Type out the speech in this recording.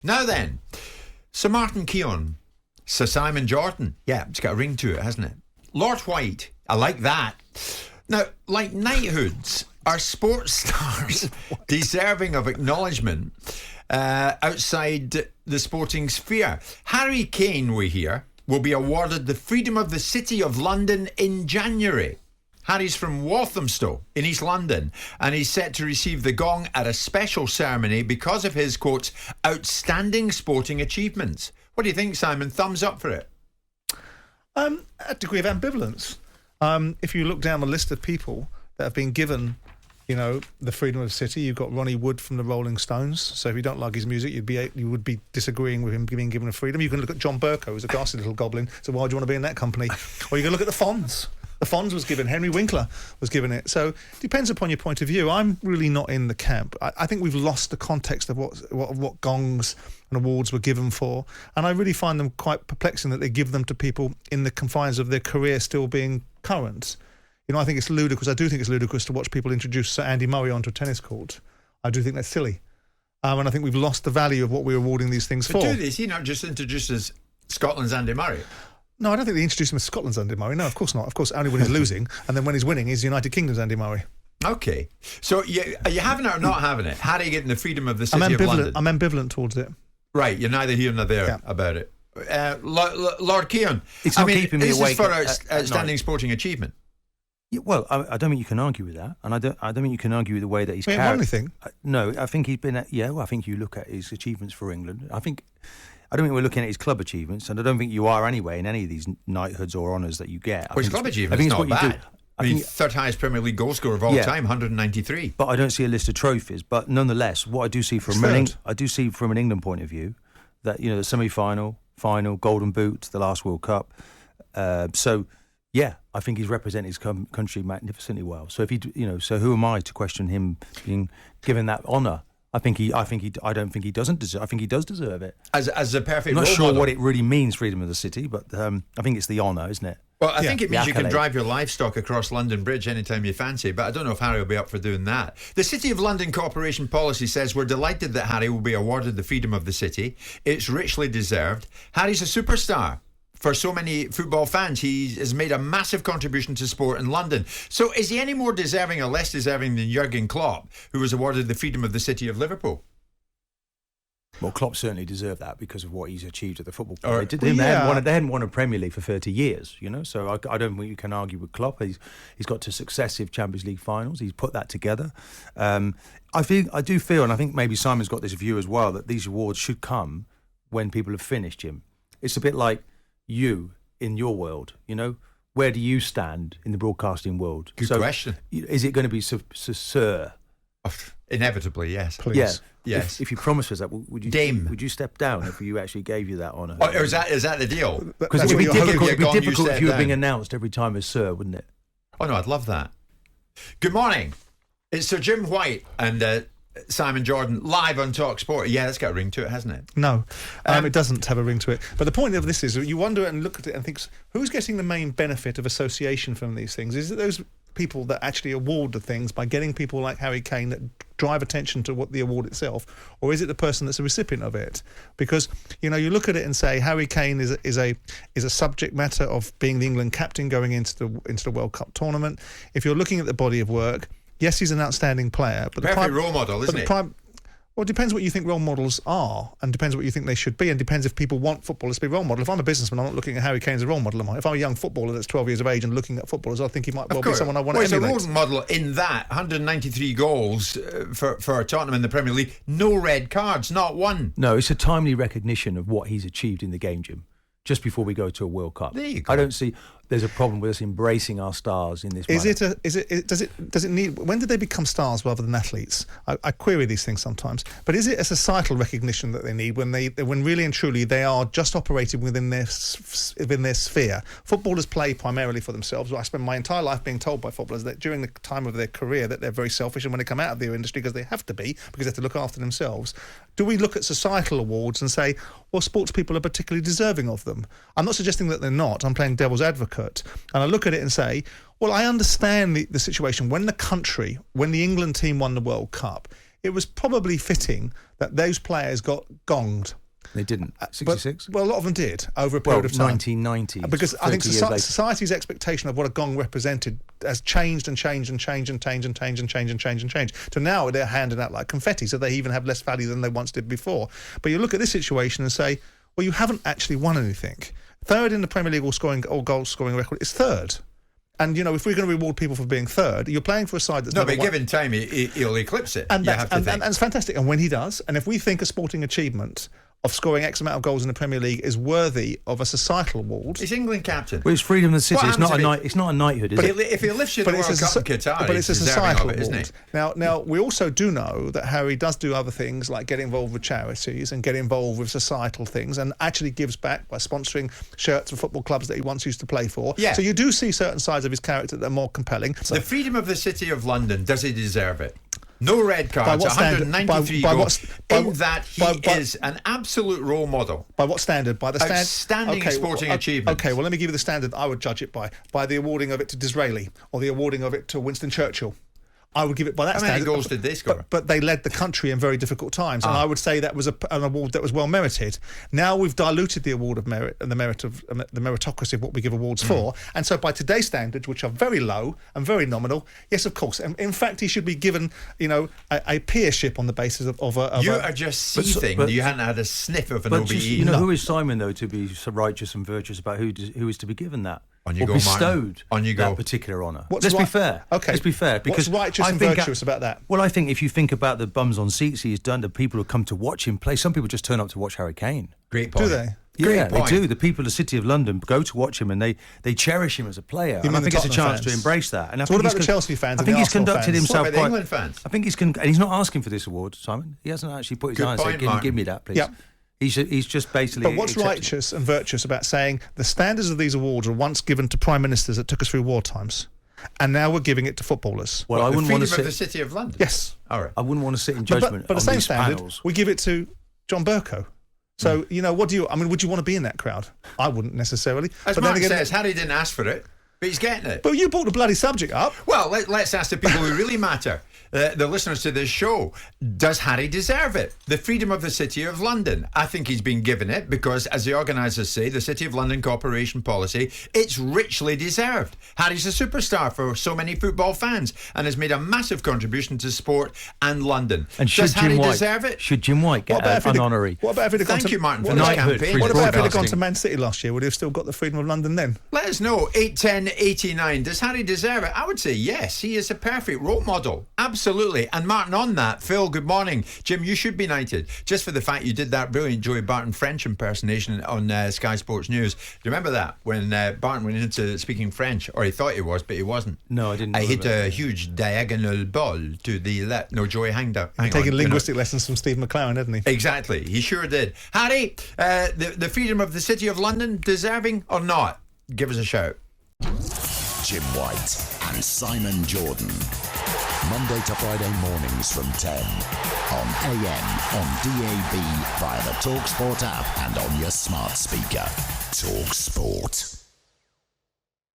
Now then, Sir Martin Keown, Sir Simon Jordan. Yeah, it's got a ring to it, hasn't it? Lord White, I like that. Now, like knighthoods, are sports stars deserving of acknowledgement outside the sporting sphere? Harry Kane, we hear, will be awarded the Freedom of the City of London in January. Harry's from Walthamstow in East London, and he's set to receive the gong at a special ceremony because of his, quote, outstanding sporting achievements. What do you think, Simon? Thumbs up for it? A degree of ambivalence. If you look down the list of people that have been given, the freedom of the city, you've got Ronnie Wood from the Rolling Stones. So if you don't like his music, you would be disagreeing with him being given a freedom. You can look at John Burko, who's a ghastly little goblin. So why do you want to be in that company? Or you can look at the Fonz. The Fonz was given. Henry Winkler was given it. So it depends upon your point of view. I'm really not in the camp. I think we've lost the context of what gongs and awards were given for. And I really find them quite perplexing that they give them to people in the confines of their career still being current. I think it's ludicrous. I do think it's ludicrous to watch people introduce Sir Andy Murray onto a tennis court. I do think that's silly. And I think we've lost the value of what we're awarding these things for. Is he not just introduced as Scotland's Andy Murray? No, I don't think they introduced him as Scotland's Andy Murray. No, of course not. Of course, only when he's losing, and then when he's winning, he's United Kingdom's Andy Murray. Okay. So are you having it or not having it? Harry getting the freedom of the City of London? I'm ambivalent towards it. Right, you're neither here nor there about it. Lord Keown, it's not keeping me awake. This is for outstanding sporting achievement. Yeah, well, I don't think you can argue with that, and I don't think you can argue with the way that he's carried. Anything? No, I think he's been. I think you look at his achievements for England. I don't think we're looking at his club achievements, and I don't think you are anyway in any of these knighthoods or honours that you get. His club achievements not bad. I mean, third highest Premier League goal scorer of all time, 193. But I don't see a list of trophies. But nonetheless, what I do see from an England point of view, that the semi-final, final, Golden Boot, the last World Cup. I think he's represented his country magnificently well. So so who am I to question him being given that honour? I don't think he doesn't deserve. I think he does deserve it. As a perfect. I'm not sure model. what it really means, freedom of the city, but I think it's the honour, isn't it? Well, I think it means you can drive your livestock across London Bridge anytime you fancy, but I don't know if Harry will be up for doing that. The City of London Corporation policy says we're delighted that Harry will be awarded the freedom of the city. It's richly deserved. Harry's a superstar. For so many football fans, he has made a massive contribution to sport in London. So is he any more deserving or less deserving than Jurgen Klopp, who was awarded the freedom of the city of Liverpool? Well, Klopp certainly deserved that because of what he's achieved at the football club. They hadn't won a Premier League for 30 years, so I don't think you can argue with Klopp. He's got to successive Champions League finals. He's put that together. I do feel, and I think maybe Simon's got this view as well, that these awards should come when people have finished, Jim. It's a bit like you in your world, where do you stand in the broadcasting world? Good question. Is it going to be Sir? Inevitably, yes. Please. Yeah. Yes. If you promised us that, would you step down if you actually gave you that honour? Or is that the deal? Because it would be difficult if you were being announced every time as Sir, wouldn't it? Oh no, I'd love that. Good morning. It's Sir Jim White and Simon Jordan live on talkSPORT. Yeah, that's got a ring to it, hasn't it? No, it doesn't have a ring to it. But the point of this is you wonder and look at it and think, who's getting the main benefit of association from these things? Is it those people that actually award the things by getting people like Harry Kane that drive attention to what the award itself, or is it the person that's a recipient of it? Because you look at it and say Harry Kane is a subject matter of being the England captain going into the World Cup tournament. If you're looking at the body of work, yes, he's an outstanding player, but perfect role model, isn't it? Well, it depends what you think role models are, and depends what you think they should be, and depends if people want footballers to be role model. If I'm a businessman, I'm not looking at Harry Kane as a role model, am I? If I'm a young footballer that's 12 years of age and looking at footballers, I think he might well be someone I want to emulate. He's a role model in that 193 goals for Tottenham in the Premier League, no red cards, not one. No, it's a timely recognition of what he's achieved in the game, Jim. Just before we go to a World Cup, there you go. I don't see there's a problem with us embracing our stars in this. Does it need? When did they become stars rather than athletes? I query these things sometimes. But is it a societal recognition that they need when really and truly they are just operating within their sphere? Footballers play primarily for themselves. I spend my entire life being told by footballers that during the time of their career that they're very selfish, and when they come out of their industry, because they have to be, because they have to look after themselves. Do we look at societal awards and say, well, sports people are particularly deserving of them? I'm not suggesting that they're not. I'm playing devil's advocate. And I look at it and say, well, I understand the situation. When the England team won the World Cup, it was probably fitting that those players got gonged. They didn't. 66? Well, a lot of them did over a period of time. 1990. Because I think society's expectation of what a gong represented has changed and changed and changed and changed and changed and changed and changed and changed. So now they're handing out like confetti, so they even have less value than they once did before. But you look at this situation and say, well, you haven't actually won anything. Third in the Premier League all goal scoring record is third. And, you know, if we're going to reward people for being third, you're playing for a side that's but given time, he'll eclipse it. And it's fantastic. And when he does, and if we think a sporting achievement of scoring X amount of goals in the Premier League is worthy of a societal award. He's England captain. Well, it's freedom of the city. It's not a knighthood, is it? If he lifts you to the World Cup in Qatar, but it's a societal award, isn't it? Now, we also do know that Harry does do other things like get involved with charities and get involved with societal things, and actually gives back by sponsoring shirts for football clubs that he once used to play for. Yeah. So you do see certain sides of his character that are more compelling. The freedom of the City of London, does he deserve it? No red cards, 193 goals. He is an absolute role model. By what standard? By the outstanding sporting achievement. Okay, well, let me give you the standard I would judge it by. By the awarding of it to Disraeli or the awarding of it to Winston Churchill. I would give it by that standard. How many goals did they score? But they led the country in very difficult times, and I would say that was an award that was well merited. Now we've diluted the award of merit and the meritocracy of what we give awards for, and so by today's standards, which are very low and very nominal, yes, of course. And in fact, he should be given, a peership on the basis of a. You are just seething. You hadn't had a sniff of an OBE. Who is Simon though to be so righteous and virtuous about who is to be given that? Bestowed that particular honour. Let's be fair. Okay. Let's be fair. Because what's righteous and virtuous about that? Well, I think if you think about the bums on seats he's done, the people who come to watch him play, some people just turn up to watch Harry Kane. Great point. Do they? Yeah, they do. The people of the City of London go to watch him and they cherish him as a player. And I think it's a chance to embrace that. And so what about the Chelsea fans? I think he's conducted himself quite. What about the England fans? I think and he's not asking for this award, Simon. He hasn't actually put his hand and said, give me that, please. Yep. He's just basically. But what's righteous and virtuous about saying the standards of these awards were once given to prime ministers that took us through war times, and now we're giving it to footballers? Well, I wouldn't want to sit. The City of London. Yes. All right. I wouldn't want to sit in judgment. But the same standard, panels. we give it to John Bercow. So what do you? I mean, would you want to be in that crowd? I wouldn't necessarily. As Mark says, Harry didn't ask for it, but he's getting it. But you brought the bloody subject up. Well, let's ask the people who really matter. The listeners to this show, does Harry deserve it? The freedom of the City of London. I think he's been given it because, as the organisers say, the City of London cooperation policy, it's richly deserved. Harry's a superstar for so many football fans and has made a massive contribution to sport and London. And does Harry deserve it? Should Jim White get an honorary? What about if he'd Thank you, Martin, for this campaign. What about if he'd gone to Man City last year? Would he have still got the freedom of London then? Let us know. 81089. Does Harry deserve it? I would say yes. He is a perfect role model. Absolutely. And Martin, on that, Phil, good morning. Jim, you should be knighted just for the fact you did that brilliant Joey Barton French impersonation on Sky Sports News. Do you remember that when Barton went into speaking French, or he thought he was, but he wasn't? No, I didn't. I hit a huge diagonal ball to the left. No, Joey, hang down. Taking linguistic lessons from Steve McClaren, hadn't he? Exactly, he sure did. Harry, the freedom of the City of London, deserving or not? Give us a shout. Jim White and Simon Jordan. Monday to Friday mornings from 10 on AM, on DAB, via the talkSPORT app and on your smart speaker. talkSPORT.